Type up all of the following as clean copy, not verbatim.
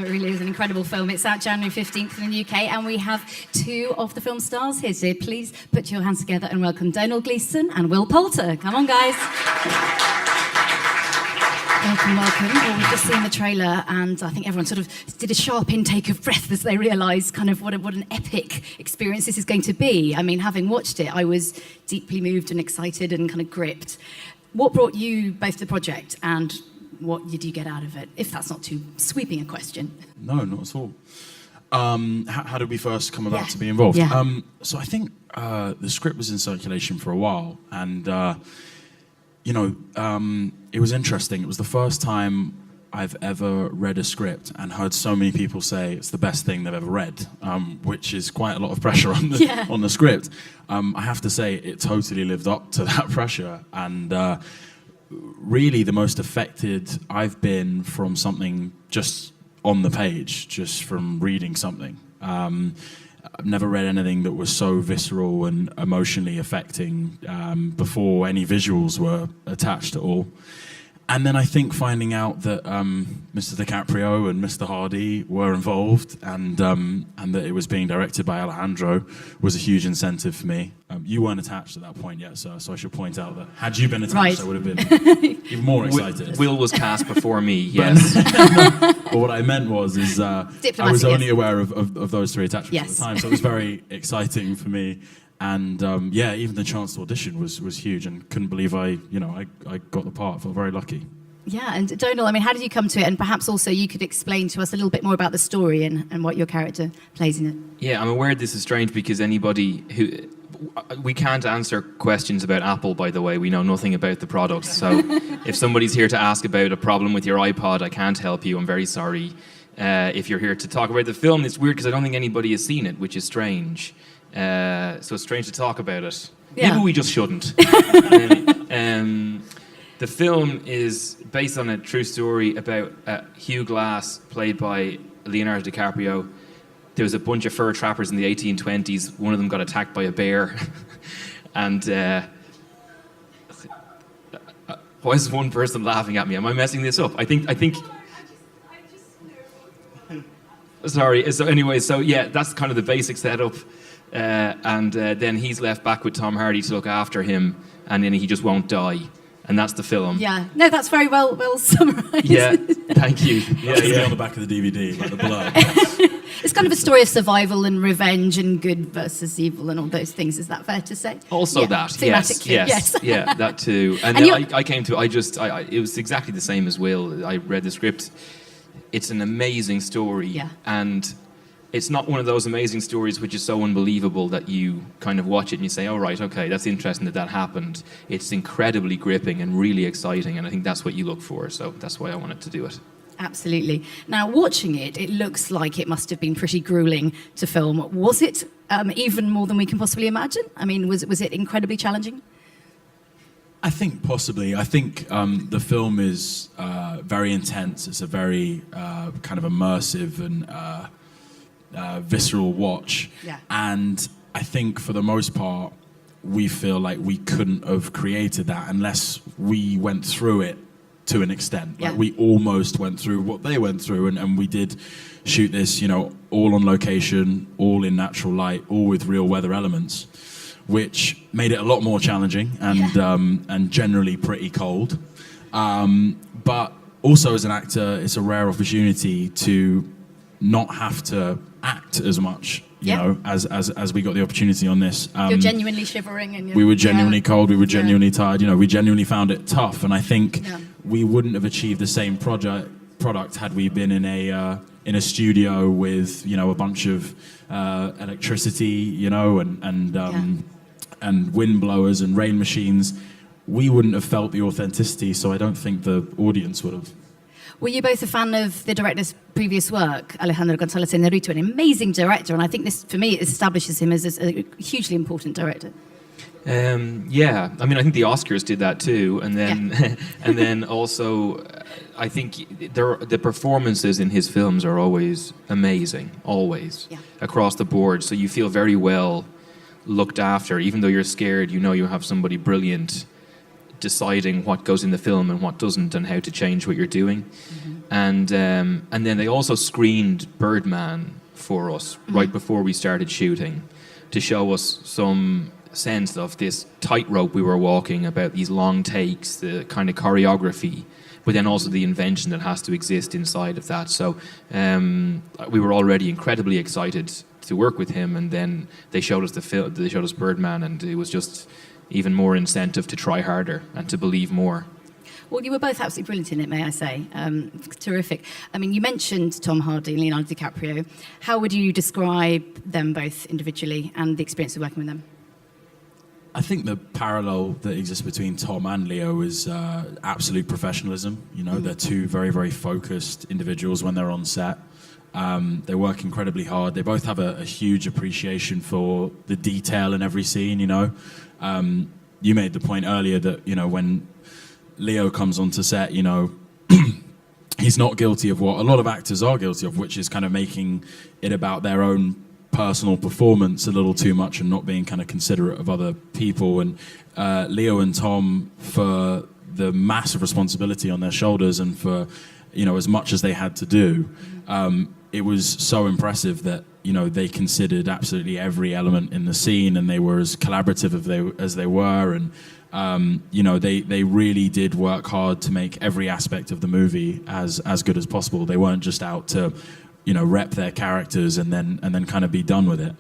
It really is an incredible film. It's out January 15th in the UK, and we have two of the film stars here. So please put your hands together and welcome Domhnall Gleeson and Will Poulter. Come on, guys. Welcome, welcome. Well, we've just seen the trailer, and I think everyone sort of did a sharp intake of breath as they realised kind of what an epic experience this is going to be. I mean, having watched it, I was deeply moved and excited and kind of gripped. What brought you both to the project, and what did you get out of it, if that's not too sweeping a question? No, not at all. How did we first come about to be involved? Yeah. So I think the script was in circulation for a while, and it was interesting. It was the first time I've ever read a script and heard so many people say it's the best thing they've ever read, which is quite a lot of pressure on the script. I have to say it totally lived up to that pressure, and really the most affected I've been from something just on the page, just from reading something. I've never read anything that was so visceral and emotionally affecting before any visuals were attached at all. And then I think finding out that Mr. DiCaprio and Mr. Hardy were involved, and that it was being directed by Alejandro was a huge incentive for me. You weren't attached at that point yet, sir, so I should point out that had you been attached, I would have been even more excited. Will was cast before me, yes. But what I meant is I was only aware of those three attachments at the time, so it was very exciting for me. And even the chance to audition was huge, and couldn't believe I got the part. I felt very lucky. Yeah, and Domhnall, I mean, how did you come to it? And perhaps also you could explain to us a little bit more about the story and what your character plays in it. Yeah, I'm aware this is strange because we can't answer questions about Apple, by the way. We know nothing about the product. So if somebody's here to ask about a problem with your iPod, I can't help you. I'm very sorry. If you're here to talk about the film, it's weird because I don't think anybody has seen it, which is strange. So it's strange to talk about it. Yeah. Maybe we just shouldn't. The film is based on a true story about Hugh Glass, played by Leonardo DiCaprio. There was a bunch of fur trappers in the 1820s. One of them got attacked by a bear. And why is one person laughing at me? Am I messing this up? I think. Sorry. So anyway, that's kind of the basic setup. And then he's left back with Tom Hardy to look after him, and then he just won't die. And that's the film. Yeah. No, that's very well summarised. Yeah, thank you. Yeah. On the back of the DVD, like the blood. It's kind of a story of survival and revenge and good versus evil and all those things. Is that fair to say? Also that, yes. Yeah, that too. And then I came to, it was exactly the same as Will. I read the script. It's an amazing story. Yeah. And it's not one of those amazing stories which is so unbelievable that you kind of watch it and you say, oh, right, okay, that's interesting that happened. It's incredibly gripping and really exciting, and I think that's what you look for, so that's why I wanted to do it. Absolutely. Now, watching it looks like it must have been pretty grueling to film. Was it even more than we can possibly imagine? I mean, was it incredibly challenging? I think possibly. I think the film is very intense. It's a very kind of immersive and visceral watch, and I think for the most part we feel like we couldn't have created that unless we went through it to an extent. Like we almost went through what they went through, and we did shoot this, all on location, all in natural light, all with real weather elements, which made it a lot more challenging and generally pretty cold. But also as an actor, it's a rare opportunity to not have to act as much, as we got the opportunity on this. You're genuinely shivering, and we were genuinely cold. We were genuinely tired. We genuinely found it tough, and I think we wouldn't have achieved the same product had we been in a studio with a bunch of electricity, and wind blowers and rain machines. We wouldn't have felt the authenticity, so I don't think the audience would have. Were you both a fan of the director's previous work, Alejandro González Iñárritu, an amazing director, and I think this, for me, establishes him as a hugely important director. I mean, I think the Oscars did that too, and then and then also, I think the performances in his films are always amazing, always across the board. So you feel very well looked after, even though you're scared. You have somebody brilliant deciding what goes in the film and what doesn't, and how to change what you're doing. And then they also screened Birdman for us right before we started shooting, to show us some sense of this tightrope we were walking, about these long takes, the kind of choreography, but then also the invention that has to exist inside of that. So we were already incredibly excited to work with him, and then they showed us the film, they showed us Birdman, and it was just even more incentive to try harder and to believe more. Well, you were both absolutely brilliant in it, may I say. Terrific. I mean, you mentioned Tom Hardy and Leonardo DiCaprio. How would you describe them both individually and the experience of working with them? I think the parallel that exists between Tom and Leo is absolute professionalism. You know, they're two very, very focused individuals when they're on set. They work incredibly hard. They both have a huge appreciation for the detail in every scene, you know. You made the point earlier that, you know, when Leo comes onto set, you know, he's not guilty of what a lot of actors are guilty of, which is kind of making it about their own personal performance a little too much and not being kind of considerate of other people. And Leo and Tom, for the massive responsibility on their shoulders and for, you know, as much as they had to do, it was so impressive that, you know, they considered absolutely every element in the scene, and they were as collaborative as they were. And you know, they really did work hard to make every aspect of the movie as good as possible. They weren't just out to, you know, rep their characters and then kind of be done with it.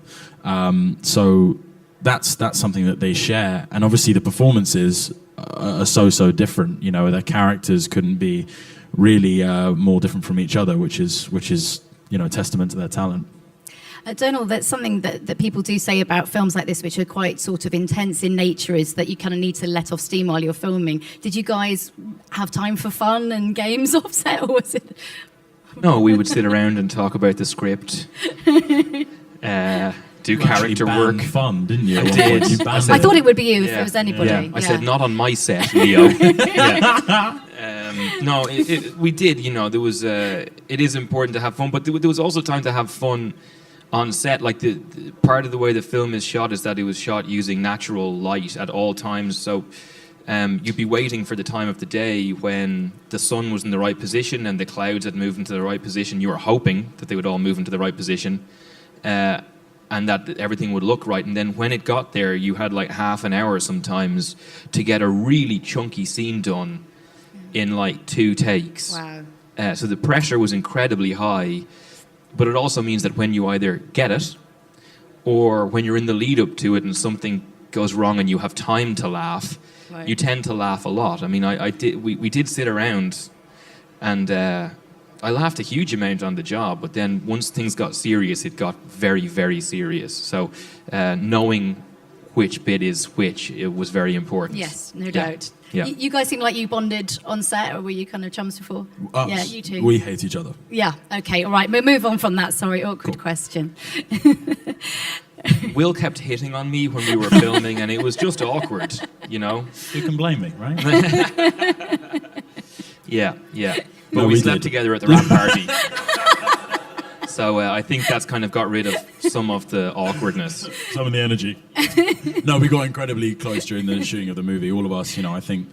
So that's something that they share. And obviously the performances are so different. You know, their characters couldn't be really more different from each other, which is you know, a testament to their talent. Domhnall, that's something that people do say about films like this, which are quite sort of intense in nature, is that you kind of need to let off steam while you're filming. Did you guys have time for fun and games off set, or was it? No, we would sit around and talk about the script, do character work. Fun, didn't you? I did. I thought it would be you if it was anybody. Yeah. I said, not on my set, Leo. No, we did. You know, there was. It is important to have fun, but there was also time to have fun on set. Like the part of the way the film is shot is that it was shot using natural light at all times. So you'd be waiting for the time of the day when the sun was in the right position and the clouds had moved into the right position. You were hoping that they would all move into the right position, and that everything would look right. And then when it got there, you had like half an hour sometimes to get a really chunky scene done in like 2 takes. Wow. So the pressure was incredibly high, but it also means that when you either get it, or when you're in the lead up to it and something goes wrong and you have time to laugh, right, you tend to laugh a lot. I mean, we did sit around, and I laughed a huge amount on the job, but then once things got serious, it got very, very serious. So knowing which bit is which, it was very important. Yes, no doubt. Yeah. You guys seem like you bonded on set, or were you kind of chums before? Us, yeah, you two. We hate each other. Yeah, okay, all right. We'll move on from that. Sorry, awkward question. Will kept hitting on me when we were filming, and it was just awkward, you know? You can blame me, right? Yeah. But we slept together at the rap party. So I think that's kind of got rid of some of the awkwardness. Some of the energy. No, we got incredibly close during the shooting of the movie. All of us, you know, I think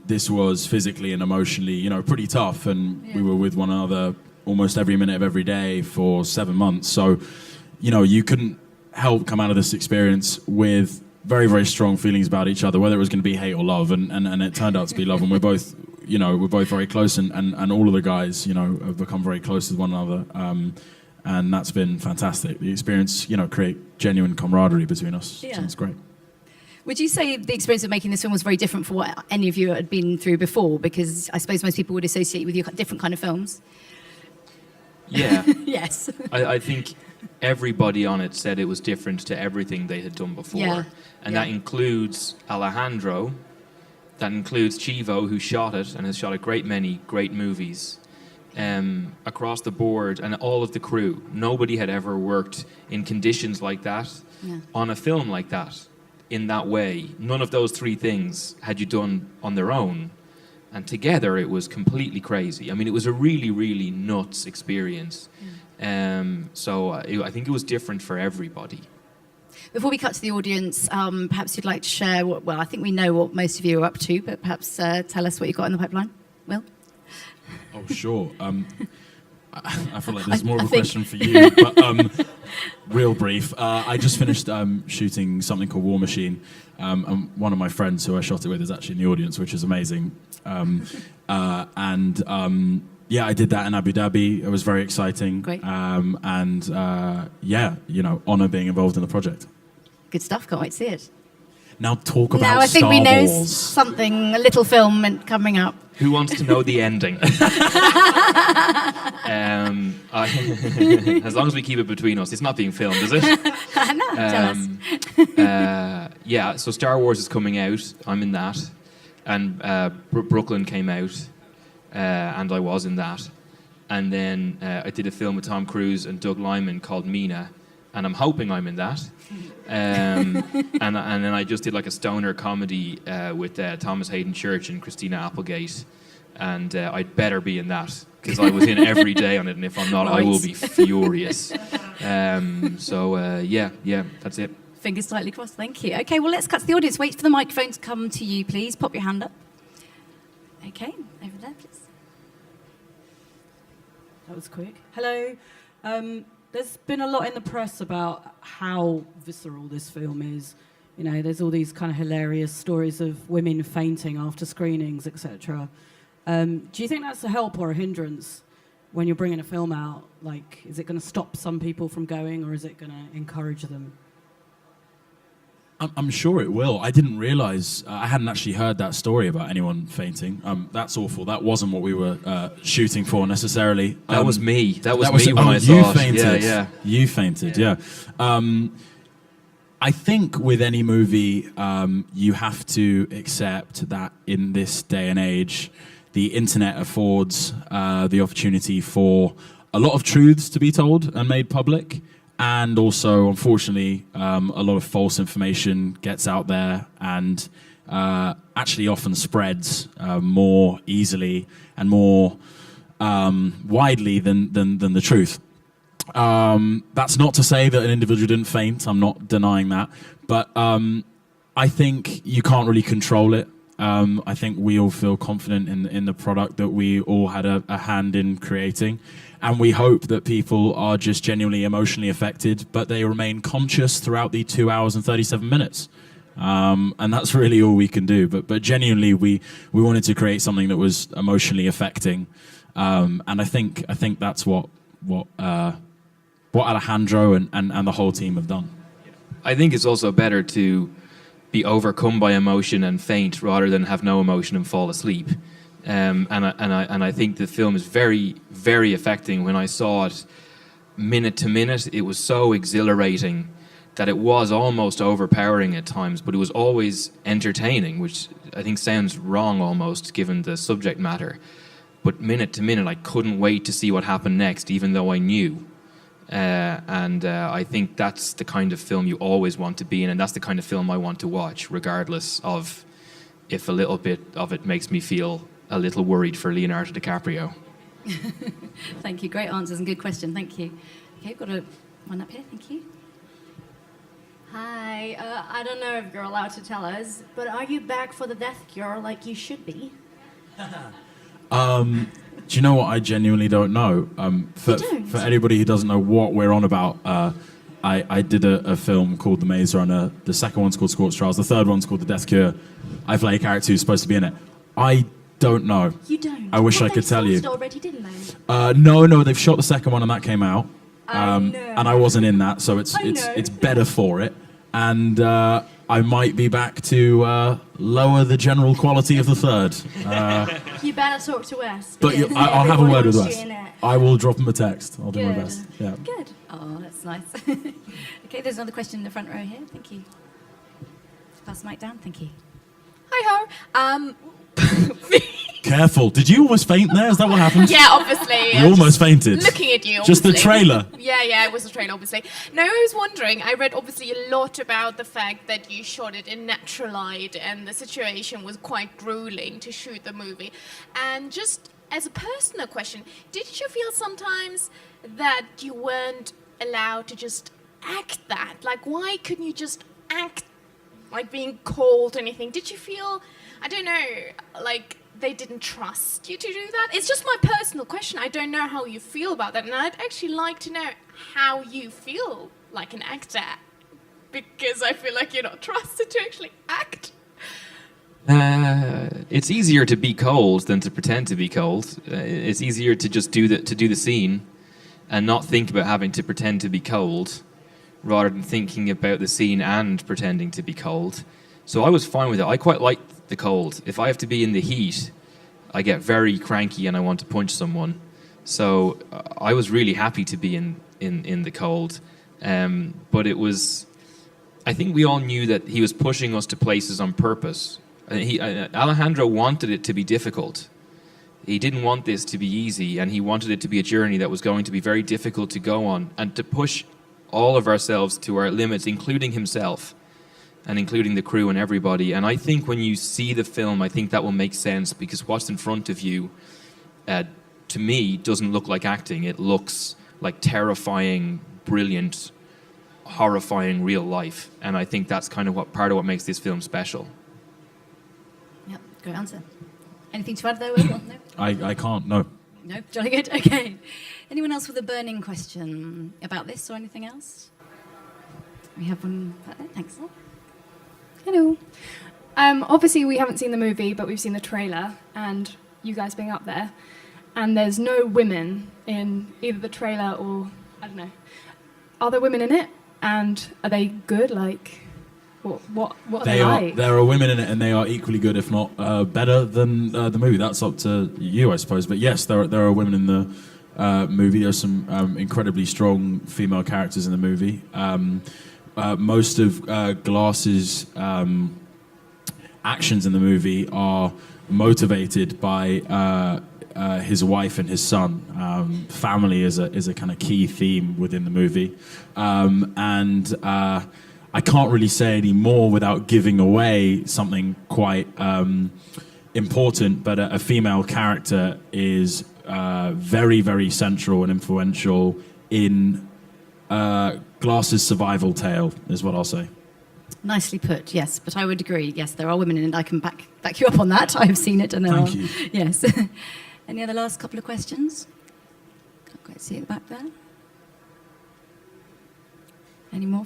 this was physically and emotionally, you know, pretty tough. And we were with one another almost every minute of every day for 7 months. So, you know, you couldn't help come out of this experience with very, very strong feelings about each other, whether it was going to be hate or love. And it turned out to be love. And we're both, you know, we're both very close, and all of the guys, you know, have become very close with one another, and that's been fantastic. The experience, you know, create genuine camaraderie between us. Yeah. So it's great. Would you say the experience of making this film was very different from what any of you had been through before? Because I suppose most people would associate with you different kind of films. Yeah. Yes. I think everybody on it said it was different to everything they had done before. Yeah. And that includes Alejandro, that includes Chivo, who shot it and has shot a great many great movies across the board, and all of the crew. Nobody had ever worked in conditions like that, on a film like that, in that way. None of those 3 things had you done on their own. And together it was completely crazy. I mean, it was a really, really nuts experience. So I think it was different for everybody. Before we cut to the audience, perhaps you'd like to share what, well, I think we know what most of you are up to, but perhaps tell us what you've got in the pipeline. Will? Oh, sure. I feel like there's more of a question for you, but real brief. I just finished shooting something called War Machine, and one of my friends who I shot it with is actually in the audience, which is amazing. Yeah, I did that in Abu Dhabi. It was very exciting. Great. Yeah, you know, honor being involved in the project. Good stuff. Can't wait to see it. Now talk about Now I think Star we know Wars. something, a little film coming up. Who wants to know the ending? As long as we keep it between us. It's not being filmed, is it? No, tell us. Yeah, so Star Wars is coming out. I'm in that. And Brooklyn came out, and I was in that. And then I did a film with Tom Cruise and Doug Liman called Mina, and I'm hoping I'm in that. And then I just did like a stoner comedy with Thomas Hayden Church and Christina Applegate, and I'd better be in that because I was in every day on it, and if I'm not, I will be furious. Yeah, that's it. Fingers tightly crossed, thank you. Okay, well, let's cut to the audience. Wait for the microphone to come to you, please. Pop your hand up. Okay, over there, please. That was quick. Hello. There's been a lot in the press about how visceral this film is. You know, there's all these kind of hilarious stories of women fainting after screenings, etc. Do you think that's a help or a hindrance when you're bringing a film out? Like, is it going to stop some people from going, or is it going to encourage them? I'm sure it will. I didn't realise, I hadn't actually heard that story about anyone fainting. That's awful. That wasn't what we were shooting for necessarily. That was me. That was me when I you saw fainted. it. Yeah. You fainted, yeah. I think with any movie, you have to accept that in this day and age, the internet affords the opportunity for a lot of truths to be told and made public. And also, unfortunately, a lot of false information gets out there and actually often spreads more easily and more widely than the truth. That's not to say that an individual didn't faint. I'm not denying that. But I think you can't really control it. I think we all feel confident in the product that we all had a hand in creating. And we hope that people are just genuinely emotionally affected, but they remain conscious throughout the 2 hours and 37 minutes. And that's really all we can do. But genuinely, we wanted to create something that was emotionally affecting. And I think that's what Alejandro and the whole team have done. I think it's also better to be overcome by emotion and faint rather than have no emotion and fall asleep. And I think the film is very, very affecting. When I saw it minute to minute, it was so exhilarating that it was almost overpowering at times, but it was always entertaining, which I think sounds wrong almost given the subject matter. But minute to minute, I couldn't wait to see what happened next, even though I knew. I think that's the kind of film you always want to be in, and that's the kind of film I want to watch, regardless of if a little bit of it makes me feel a little worried for Leonardo DiCaprio. Thank you. Great answers and good question. Thank you. Okay, got one up here. Thank you. Hi. I don't know if you're allowed to tell us, but are you back for the death cure like you should be? Do you know what? I genuinely don't know. For anybody who doesn't know what we're on about, I did a film called The Maze Runner. The second one's called Scorch Trials. The third one's called The Death Cure. I play a character who's supposed to be in it. I don't know. You don't? I wish I could tell you. They already, didn't No, they? they've shot the second one and that came out. And I wasn't in that, so it's better for it. And I might be back to lower the general quality of the third. You better talk to Wes. But I'll have a word with Wes. I will drop him a text. I'll do my best. Yeah. Good. Oh, that's nice. Okay, there's another question in the front row here. Thank you. Pass the mic down. Thank you. Hi ho. Careful. Did you almost faint there? Is that what happened? Yeah, obviously. You almost fainted. Looking at you, Just obviously. the trailer. Yeah, it was the trailer, obviously. No, I was wondering, I read obviously a lot about the fact that you shot it in natural light and the situation was quite grueling to shoot the movie. And just as a personal question, did you feel sometimes that you weren't allowed to just act that? Like, why couldn't you just act like being cold or anything? Did you feel, I don't know, like they didn't trust you to do that? It's just my personal question. I don't know how you feel about that, and I'd actually like to know how you feel like an actor, because I feel like you're not trusted to actually act. It's easier to be cold than to pretend to be cold. It's easier to just do the scene and not think about having to pretend to be cold, rather than thinking about the scene and pretending to be cold. So I was fine with it. I quite like the cold. If I have to be in the heat, I get very cranky and I want to punch someone. So I was really happy to be in the cold. But it was, I think we all knew that he was pushing us to places on purpose. Alejandro wanted it to be difficult. He didn't want this to be easy, and he wanted it to be a journey that was going to be very difficult to go on, and to push all of ourselves to our limits, including himself and including the crew and everybody. And I think when you see the film, I think that will make sense, because what's in front of you, to me, doesn't look like acting. It looks like terrifying, brilliant, horrifying real life. And I think that's kind of part of what makes this film special. Yep, great answer. Anything to add there, Will? No? I can't, no. No? Jolly good? Okay. Anyone else with a burning question about this or anything else? We have one back there. Thanks. Hello. Obviously, we haven't seen the movie, but we've seen the trailer, and you guys being up there. And there's no women in either the trailer or, I don't know. Are there women in it? And are they good? Like, what are they like? There are women in it, and they are equally good, if not better than the movie. That's up to you, I suppose. But yes, there are women in the movie. There's some incredibly strong female characters in the movie. Most of Glass's actions in the movie are motivated by his wife and his son. Family is a kind of key theme within the movie, and I can't really say any more without giving away something quite important. But a female character is very, very central and influential in Glass's survival tale, is what I'll say. Nicely put, yes. But I would agree, yes, there are women in it. I can back you up on that. I have seen it, and there Thank are. you. Yes. Any other last couple of questions? Can't quite see it back there. Any more?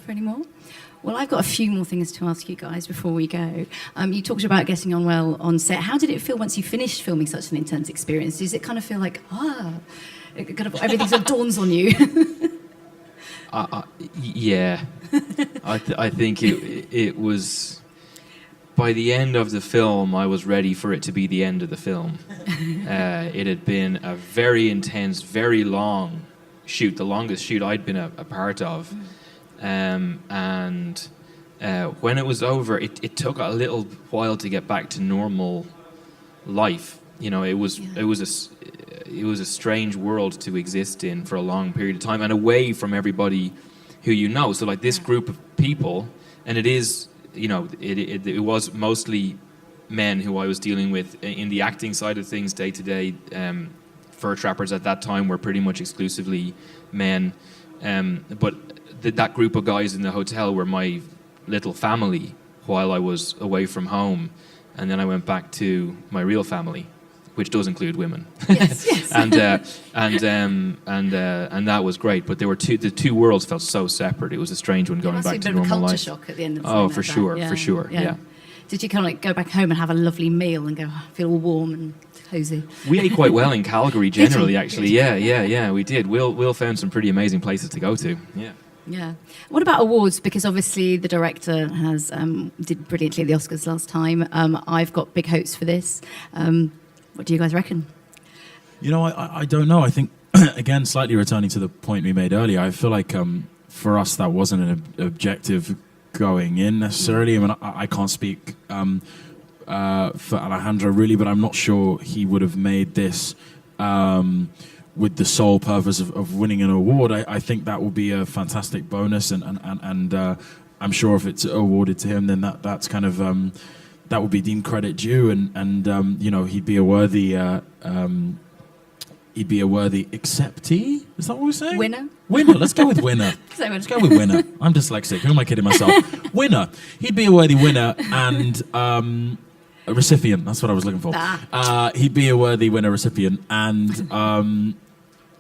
Well, I've got a few more things to ask you guys before we go. You talked about getting on well on set. How did it feel once you finished filming such an intense experience? Does it kind of feel like, it kind of, everything sort of dawns on you? Yeah. I think it was... By the end of the film, I was ready for it to be the end of the film. It had been a very intense, very long shoot, the longest shoot I'd been a part of. And when it was over, it took a little while to get back to normal life. You know, it was a strange world to exist in for a long period of time, and away from everybody who you know. So like this group of people, and it is, you know, it was mostly men who I was dealing with in the acting side of things day to day. Fur trappers at that time were pretty much exclusively men, but that group of guys in the hotel were my little family while I was away from home, and then I went back to my real family, which does include women. Yes. and that was great. But the two worlds felt so separate. It was a strange one going back to normal life. It must be a bit of a culture shock at the end of the Oh, film for sure. Yeah. Did you kind of like go back home and have a lovely meal and go, feel all warm and cozy? We ate quite well in Calgary generally, actually. Yeah, we did. Will found some pretty amazing places to go to. Yeah. Yeah. What about awards? Because obviously the director has did brilliantly at the Oscars last time. I've got big hopes for this. What do you guys reckon? You know, I don't know. I think, again, slightly returning to the point we made earlier, I feel like for us that wasn't an objective going in necessarily. I mean, I can't speak for Alejandro really, but I'm not sure he would have made this with the sole purpose of winning an award. I think that will be a fantastic bonus, and I'm sure if it's awarded to him, then that's kind of that would be deemed credit due, and you know, he'd be a worthy he'd be a worthy acceptee. Is that what we're saying? Winner. Winner. Let's go with winner. Let's go with winner. I'm dyslexic. Who am I kidding myself? Winner. He'd be a worthy winner and a recipient. That's what I was looking for. He'd be a worthy winner recipient, and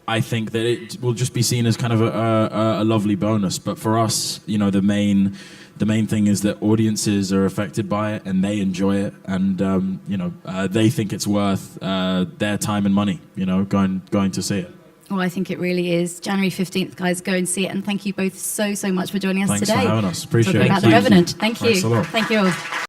I think that it will just be seen as kind of a lovely bonus. But for us, you know, the main thing is that audiences are affected by it and they enjoy it, and you know, they think it's worth their time and money, you know, going to see it. Well, I think it really is. January 15th, guys, go and see it. And thank you both so much for joining us Thanks today. for having us. Appreciate it. Talking about The Revenant. Thank you. Thanks a lot. Thank you all.